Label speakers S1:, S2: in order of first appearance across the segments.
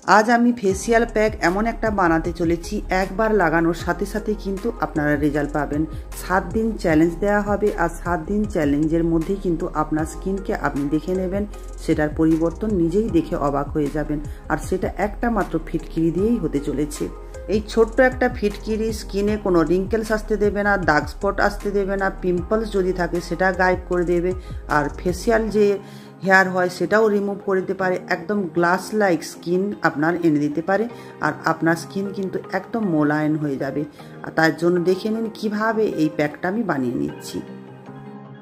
S1: आज आमी facial pack एमन एक बनाते चलेছি একবার লাগানোর সাথে সাথে কিন্তু আপনারা রেজাল্ট পাবেন। 7 দিন চ্যালেঞ্জ দেওয়া হবে আর 7 দিন চ্যালেঞ্জের মধ্যেই কিন্তু আপনার স্কিনকে আপনি দেখে নেবেন, সেটার পরিবর্তন নিজেই দেখে অবাক হয়ে যাবেন। আর সেটা একটা মাত্র ফিটকিরি দিয়েই হতে চলেছে। এই ছোট্ট একটা ফিটকিরি স্কিনে কোনো রিঙ্কেলস আসতে দেবে না, দাগ স্পট আসতে দেবে না, পিম্পলস যদি থাকে সেটা গায়েব করে দেবে, আর ফেসিয়াল যে হেয়ার হয় সেটাও রিমুভ করে দিতে পারে। একদম গ্লাস লাইক স্কিন আপনার এনে দিতে পারে আর আপনার স্কিন কিন্তু একদম মোলায়েম হয়ে যাবে। আর তার জন্য দেখে নিন কিভাবে এই প্যাকটা আমি বানিয়ে নিচ্ছি।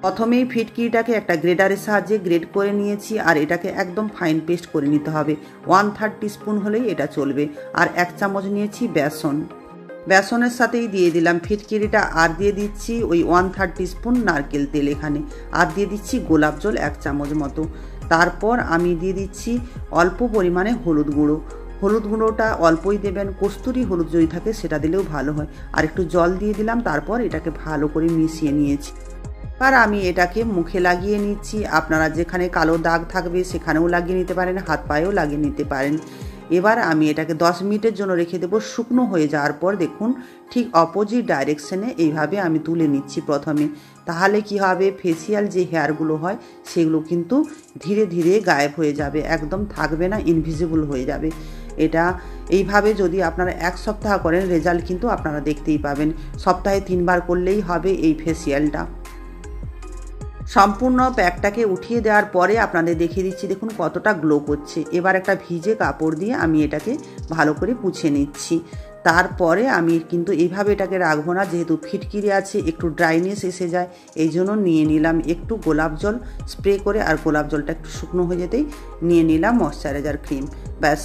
S1: প্রথমেই ফিটকিরিটাকে একটা গ্রেডারের সাহায্যে গ্রেড করে নিয়েছি আর এটাকে একদম ফাইন পেস্ট করে নিতে হবে। 1/3 টিস্পুন হলেই এটা চলবে। আর 1 চামচ নিয়েছি বেসন, বেসনের সাথেই দিয়ে দিলাম ফিটকিরিটা আর দিয়ে দিচ্ছি ওই 1/3 টিস্পুন নারকেল তেল এখানে, আর দিয়ে দিচ্ছি গোলাপ জল 1 চামচ মতো। তারপর আমি দিয়ে দিচ্ছি অল্প পরিমাণে হলুদ গুঁড়ো। হলুদ গুঁড়োটা অল্পই দেবেন, কস্তুরি হলুদ যদি থাকে সেটা দিলেও ভালো হয়। আর একটু জল দিয়ে দিলাম, তারপর এটাকে ভালো করে মিশিয়ে নিয়েছি। আর আমি এটাকে মুখে লাগিয়ে নিচ্ছি। আপনারা যেখানে কালো দাগ থাকবে সেখানেও লাগিয়ে নিতে পারেন, হাত পায়েও লাগিয়ে নিতে পারেন। এবার আমি এটাকে 10 মিনিটের জন্য রেখে দেবো। শুকনো হয়ে যাওয়ার পর দেখুন ঠিক অপোজিট ডাইরেকশনে এইভাবে আমি তুলে নিচ্ছি প্রথমে। তাহলে কি হবে, ফেসিয়াল যে হেয়ারগুলো হয় সেগুলো কিন্তু ধীরে ধীরে গায়েব হয়ে যাবে, একদম থাকবে না, ইনভিজিবল হয়ে যাবে। এটা এইভাবে যদি আপনারা 1 সপ্তাহ করেন রেজাল্ট কিন্তু আপনারা দেখতেই পাবেন। সপ্তাহে 3 বার করলেই হবে এই ফেসিয়ালটা। সম্পূর্ণ প্যাকটাকে উঠিয়ে দেওয়ার পরে আপনাদের দেখিয়ে দিচ্ছি দেখুন কতটা গ্লো করছে। এবার একটা ভিজে কাপড় দিয়ে আমি এটাকে ভালো করে পুছে নিচ্ছি। তারপরে আমি কিন্তু এইভাবে এটাকে রাখবো না, যেহেতু ফিটকিরি আছে একটু ড্রাইনেস এসে যায়, এই জন্য নিয়ে নিলাম একটু গোলাপ জল স্প্রে করে, আর গোলাপ জলটা একটু শুকনো হয়ে যেতেই নিয়ে নিলাম ময়শ্চারাইজার ক্রিম। ব্যাস,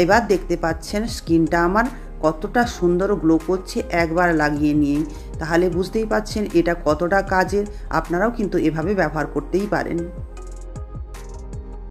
S1: এবার দেখতে পাচ্ছেন স্কিনটা আমার কতটা সুন্দর গ্লো করছে একবার লাগিয়ে নিয়েই। তাহলে বুঝতেই পাচ্ছেন এটা কতটা কাজের। আপনারাও কিন্তু এভাবে ব্যবহার করতেই পারেন।